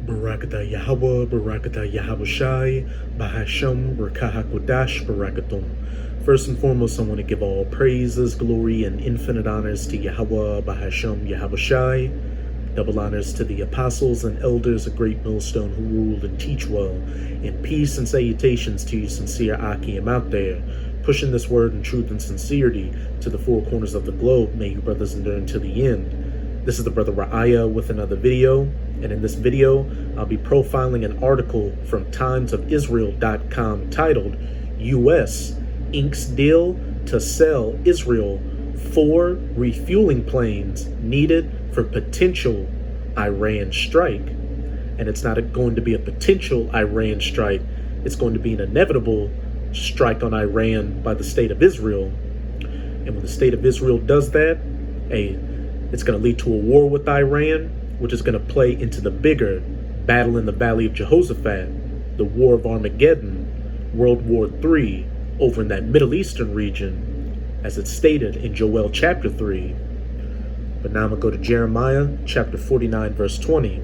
Barakatah Yahweh, Barakatah Yahabushai, Bahasham, Rakahakodash, Barakatum. First and foremost, I want to give all praises, glory, and infinite honors to Yahweh, Bahasham, Yahabushai. Double honors to the apostles and elders of Great Millstone who rule and teach well. And peace and salutations to you sincere Akim out there, pushing this word in truth and sincerity to the four corners of the globe. May you brothers endure until the end. This is the brother Ra'aya with another video. And in this video, I'll be profiling an article from timesofisrael.com titled, U.S. inks deal to sell Israel 4 refueling planes needed for potential Iran strike. And it's not going to be a potential Iran strike. It's going to be an inevitable strike on Iran by the state of Israel. And when the state of Israel does that, it's going to lead to a war with Iran, which is going to play into the bigger battle in the Valley of Jehoshaphat, the War of Armageddon, World War III, over in that Middle Eastern region, as it's stated in Joel chapter 3. But now I'm going to go to Jeremiah chapter 49, verse 20.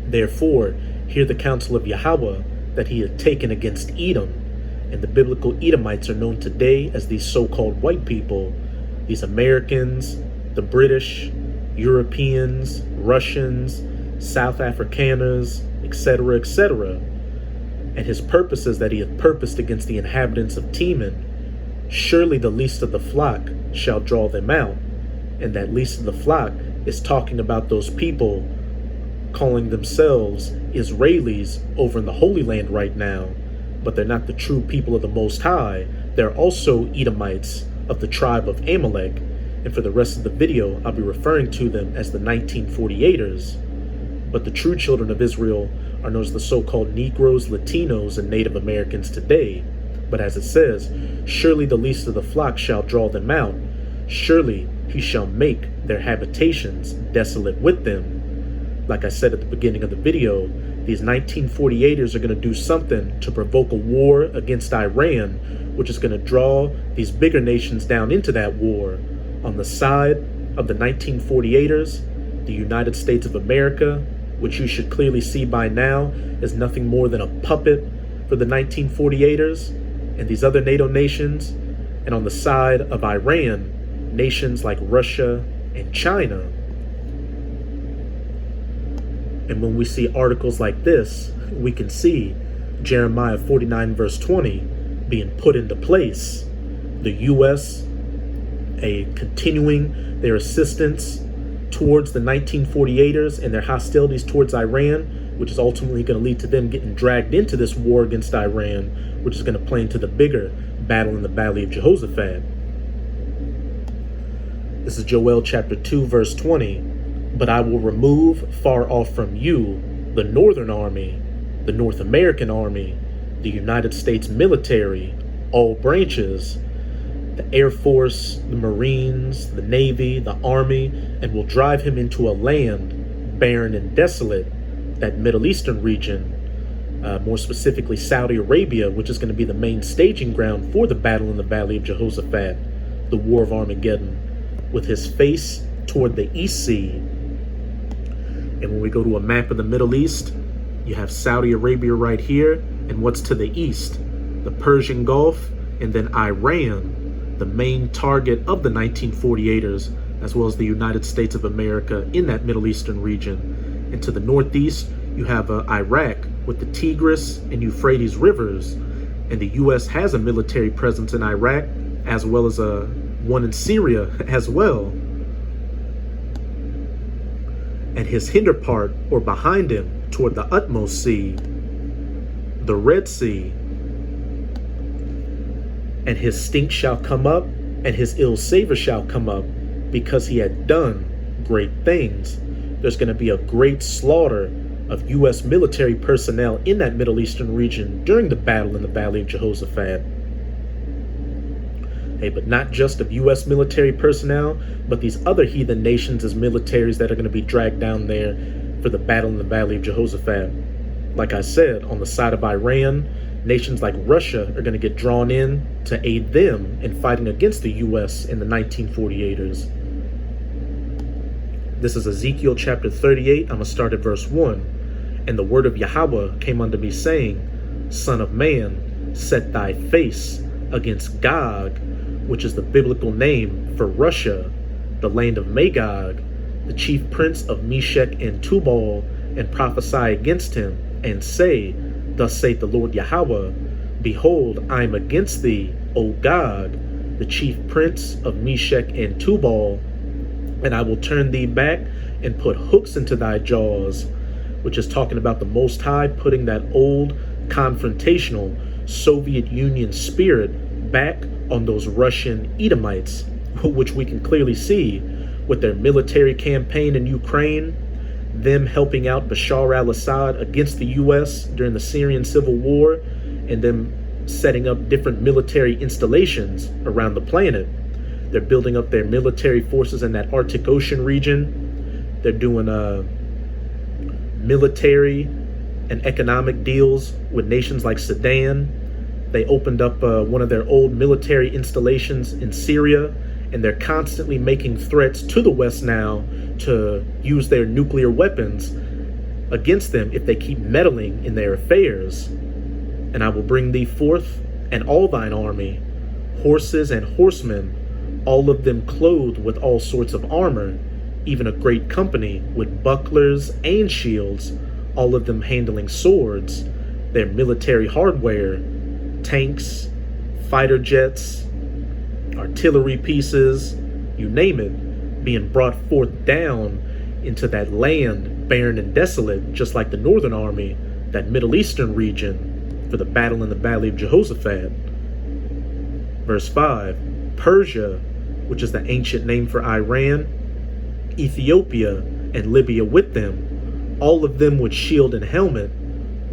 Therefore, hear the counsel of Yahweh that he had taken against Edom, and the biblical Edomites are known today as these so-called white people, these Americans, the British, Europeans, Russians, South Afrikaners, etc., etc. And his purposes that he hath purposed against the inhabitants of Teman, surely the least of the flock shall draw them out. And that least of the flock is talking about those people calling themselves Israelis over in the Holy Land right now, but they're not the true people of the Most High. They're also Edomites of the tribe of Amalek. And for the rest of the video, I'll be referring to them as the 1948ers. But the true children of Israel are known as the so-called Negroes, Latinos, and Native Americans today. But as it says, surely the least of the flock shall draw them out. Surely he shall make their habitations desolate with them. Like I said at the beginning of the video, these 1948ers are going to do something to provoke a war against Iran, which is going to draw these bigger nations down into that war. On the side of the 1948ers, the United States of America, which you should clearly see by now is nothing more than a puppet for the 1948ers and these other NATO nations. And on the side of Iran, nations like Russia and China. And when we see articles like this, we can see Jeremiah 49 verse 20 being put into place. The U.S. continuing their assistance towards the 1948ers and their hostilities towards Iran, which is ultimately going to lead to them getting dragged into this war against Iran, which is going to play into the bigger battle in the Valley of Jehoshaphat. This is Joel chapter 2, verse 20. But I will remove far off from you the Northern Army, the North American Army, the United States military, all branches, the Air Force, the Marines, the Navy, the Army, and will drive him into a land barren and desolate, that Middle Eastern region, more specifically Saudi Arabia, which is going to be the main staging ground for the battle in the Valley of Jehoshaphat, the War of Armageddon, with his face toward the East Sea. And when we go to a map of the Middle East, you have Saudi Arabia right here, and what's to the east? The Persian Gulf, and then Iran, the main target of the 1948ers, as well as the United States of America in that Middle Eastern region. And to the northeast, you have Iraq with the Tigris and Euphrates rivers. And the U.S. has a military presence in Iraq, as well as one in Syria as well. And his hinder part, or behind him, toward the utmost sea, the Red Sea. And his stink shall come up, and his ill savor shall come up, because he had done great things. There's going to be a great slaughter of U.S. military personnel in that Middle Eastern region during the battle in the Valley of Jehoshaphat. But not just of U.S. military personnel, but these other heathen nations as militaries that are going to be dragged down there for the battle in the Valley of Jehoshaphat. Like I said, on the side of Iran, nations like Russia are going to get drawn in to aid them in fighting against the U.S. and the 1948ers. This is Ezekiel chapter 38. I'm going to start at verse 1. And the word of Yahweh came unto me, saying, Son of man, set thy face against Gog, which is the biblical name for Russia, the land of Magog, the chief prince of Meshech and Tubal, and prophesy against him, and say, Thus saith the Lord Yahweh, Behold, I am against thee, O Gog, the chief prince of Meshech and Tubal, and I will turn thee back and put hooks into thy jaws, which is talking about the Most High putting that old confrontational Soviet Union spirit back on those Russian Edomites, which we can clearly see with their military campaign in Ukraine, them helping out Bashar al-Assad against the U.S. during the Syrian civil war, and them setting up different military installations around the planet. They're building up their military forces in that Arctic Ocean region. They're doing military and economic deals with nations like Sudan. They opened up one of their old military installations in Syria, and they're constantly making threats to the West now to use their nuclear weapons against them if they keep meddling in their affairs. And I will bring thee forth, and all thine army, horses and horsemen, all of them clothed with all sorts of armor, even a great company with bucklers and shields, all of them handling swords, their military hardware, tanks, fighter jets, artillery pieces, you name it, being brought forth down into that land, barren and desolate, just like the Northern Army, that Middle Eastern region, for the battle in the Valley of Jehoshaphat. Verse 5, Persia, which is the ancient name for Iran, Ethiopia, and Libya with them, all of them with shield and helmet,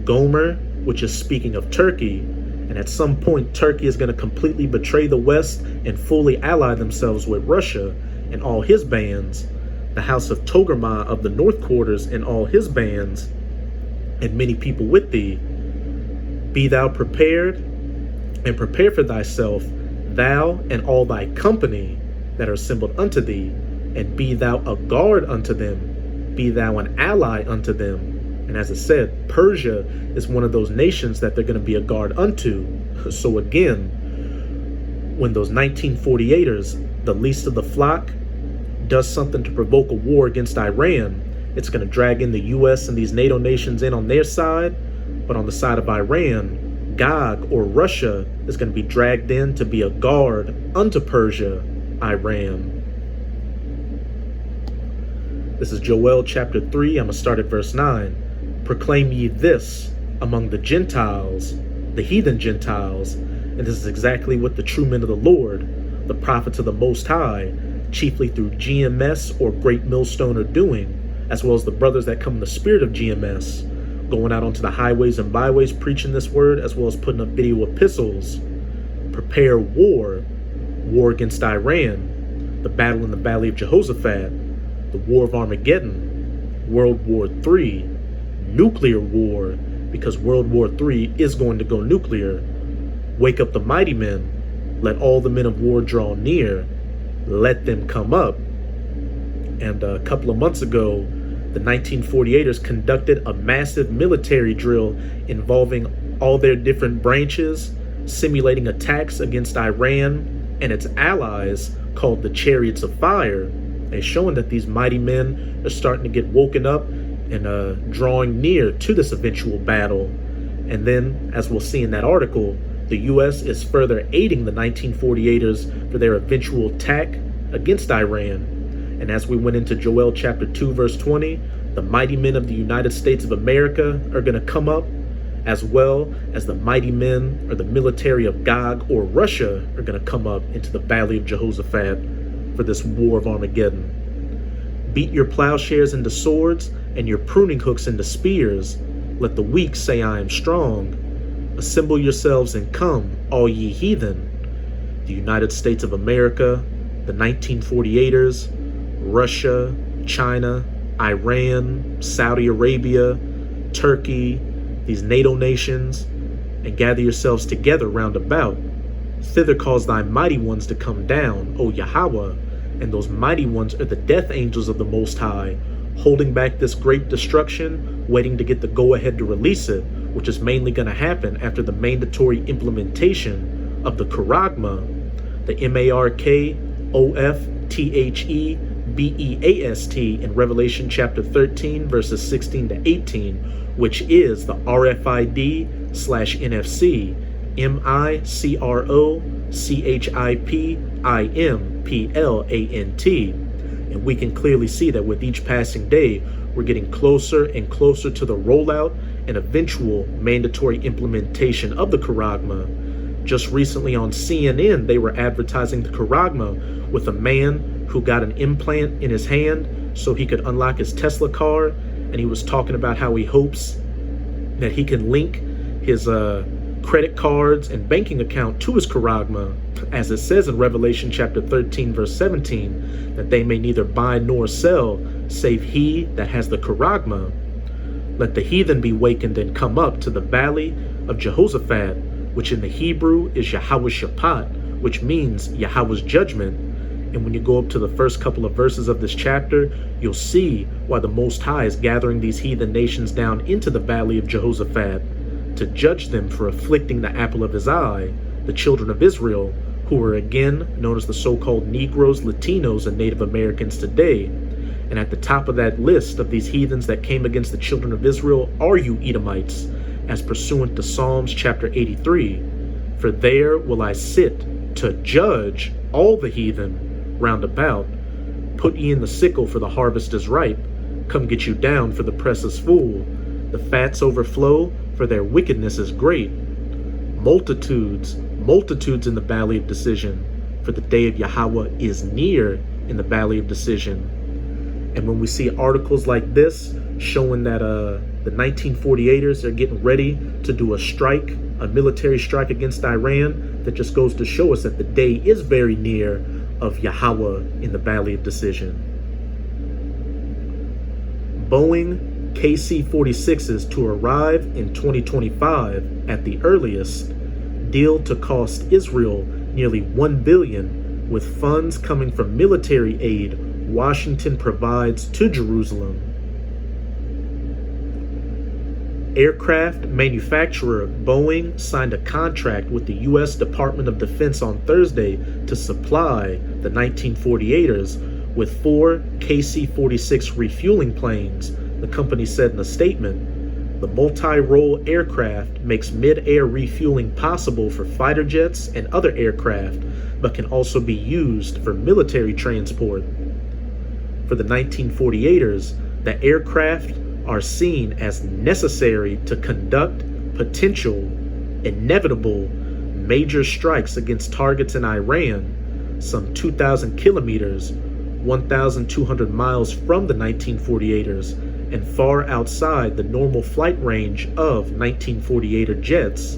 Gomer, which is speaking of Turkey, and at some point Turkey is going to completely betray the West and fully ally themselves with Russia and all his bands, the house of Togarmah of the North Quarters and all his bands, and many people with thee. Be thou prepared, and prepare for thyself, thou and all thy company that are assembled unto thee, and be thou a guard unto them, be thou an ally unto them. And as I said, Persia is one of those nations that they're going to be a guard unto. So again, when those 1948ers, the least of the flock, does something to provoke a war against Iran, it's going to drag in the U.S. and these NATO nations in on their side. But on the side of Iran, Gog, or Russia, is going to be dragged in to be a guard unto Persia, Iran. This is Joel chapter 3. I'm going to start at verse 9. Proclaim ye this among the Gentiles, the heathen Gentiles, and this is exactly what the true men of the Lord, the prophets of the Most High, chiefly through GMS or Great Millstone, are doing, as well as the brothers that come in the spirit of GMS, going out onto the highways and byways preaching this word, as well as putting up video epistles. Prepare war against Iran, the battle in the Valley of Jehoshaphat, the war of Armageddon, World War III, nuclear war, because World War III is going to go nuclear. Wake up the mighty men, let all the men of war draw near, let them come up. And a couple of months ago, the 1948ers conducted a massive military drill involving all their different branches, simulating attacks against Iran and its allies called the Chariots of Fire, and showing that these mighty men are starting to get woken up and drawing near to this eventual battle. And then, as we'll see in that article, the U.S. is further aiding the 1948ers for their eventual attack against Iran. And as we went into Joel chapter 2, verse 20, the mighty men of the United States of America are going to come up, as well as the mighty men or the military of Gog or Russia are going to come up into the Valley of Jehoshaphat for this war of Armageddon. Beat your plowshares into swords and your pruning hooks into spears. Let the weak say, I am strong. Assemble yourselves and come, all ye heathen. The United States of America, the 1948ers, Russia, China, Iran, Saudi Arabia, Turkey, these NATO nations, and gather yourselves together round about. Thither cause thy mighty ones to come down, O Yahweh, and those mighty ones are the death angels of the Most High, holding back this great destruction, waiting to get the go-ahead to release it, which is mainly going to happen after the mandatory implementation of the charagma, the MARKOFTHEBEAST in Revelation chapter 13, verses 16 to 18, which is the RFID/NFC MICROCHIPIMPLANT. And we can clearly see that with each passing day, we're getting closer and closer to the rollout and eventual mandatory implementation of the charagma. Just recently on CNN, they were advertising the charagma with a man who got an implant in his hand so he could unlock his Tesla car, and he was talking about how he hopes that he can link his credit cards and banking account to his charagma, as it says in Revelation chapter 13, verse 17, that they may neither buy nor sell, save he that has the charagma. Let the heathen be wakened and come up to the valley of Jehoshaphat, which in the Hebrew is Yahweh Shaphat, which means Yahweh's judgment. And when you go up to the first couple of verses of this chapter, you'll see why the Most High is gathering these heathen nations down into the valley of Jehoshaphat to judge them for afflicting the apple of his eye, the children of Israel, who are again known as the so-called Negroes, Latinos, and Native Americans today. And at the top of that list of these heathens that came against the children of Israel are you Edomites, as pursuant to Psalms chapter 83. For there will I sit to judge all the heathen round about. Put ye in the sickle, for the harvest is ripe. Come get you down, for the press is full. The fats overflow, for their wickedness is great. Multitudes in the valley of decision, for the day of Yahweh is near in the valley of decision. And when we see articles like this showing that the 1948ers are getting ready to do a strike, a military strike against Iran, that just goes to show us that the day is very near of Yahweh in the valley of decision. Boeing KC-46s to arrive in 2025 at the earliest. Deal to cost Israel nearly $1 billion, with funds coming from military aid Washington provides to Jerusalem. Aircraft manufacturer Boeing signed a contract with the U.S. Department of Defense on Thursday to supply the 1948ers with 4 KC-46 refueling planes, the company said in a statement. The multi-role aircraft makes mid-air refueling possible for fighter jets and other aircraft, but can also be used for military transport. For the 1948ers, the aircraft are seen as necessary to conduct potential, inevitable, major strikes against targets in Iran, some 2,000 kilometers, 1,200 miles from the 1948ers, and far outside the normal flight range of 1948er jets.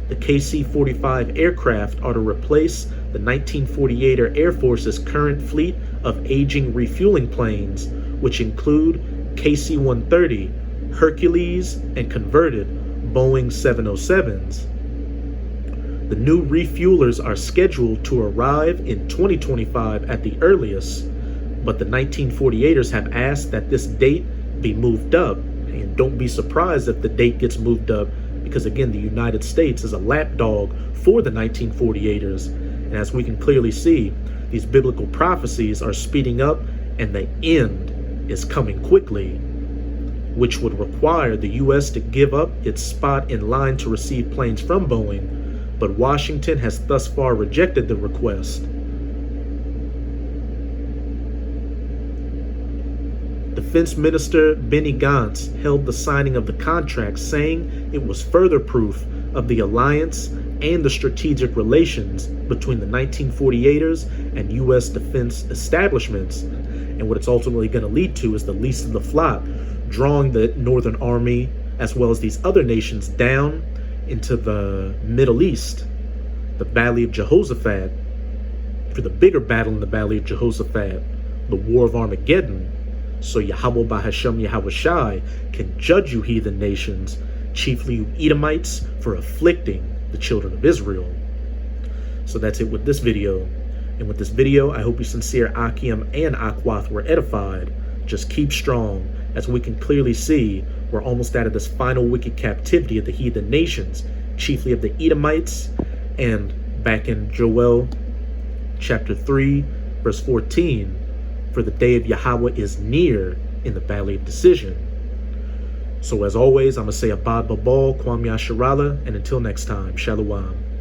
The KC-45 aircraft are to replace the 1948er Air Force's current fleet of aging refueling planes, which include KC-130, Hercules, and converted Boeing 707s. The new refuelers are scheduled to arrive in 2025 at the earliest, but the 1948ers have asked that this date be moved up, and don't be surprised if the date gets moved up, because again, the United States is a lapdog for the 1948ers, and as we can clearly see, these biblical prophecies are speeding up, and the end is coming quickly, which would require the U.S. to give up its spot in line to receive planes from Boeing, but Washington has thus far rejected the request. Defense Minister Benny Gantz held the signing of the contract, saying it was further proof of the alliance and the strategic relations between the 1948ers and U.S. defense establishments. And what it's ultimately going to lead to is the least of the flock, drawing the Northern Army as well as these other nations down into the Middle East, the Valley of Jehoshaphat, for the bigger battle in the Valley of Jehoshaphat, the War of Armageddon, so Yahweh Bahashem Yahweh Shai can judge you heathen nations, chiefly you Edomites, for afflicting the children of Israel. So that's it with this video. And with this video, I hope you sincere Akim and Akwath were edified. Just keep strong. As we can clearly see, we're almost out of this final wicked captivity of the heathen nations, chiefly of the Edomites. And back in Joel chapter 3, verse 14, for the day of Yahweh is near in the valley of decision. So as always, I'm going to say Abad Babal, Kwam Yasharala, and until next time, Shalom.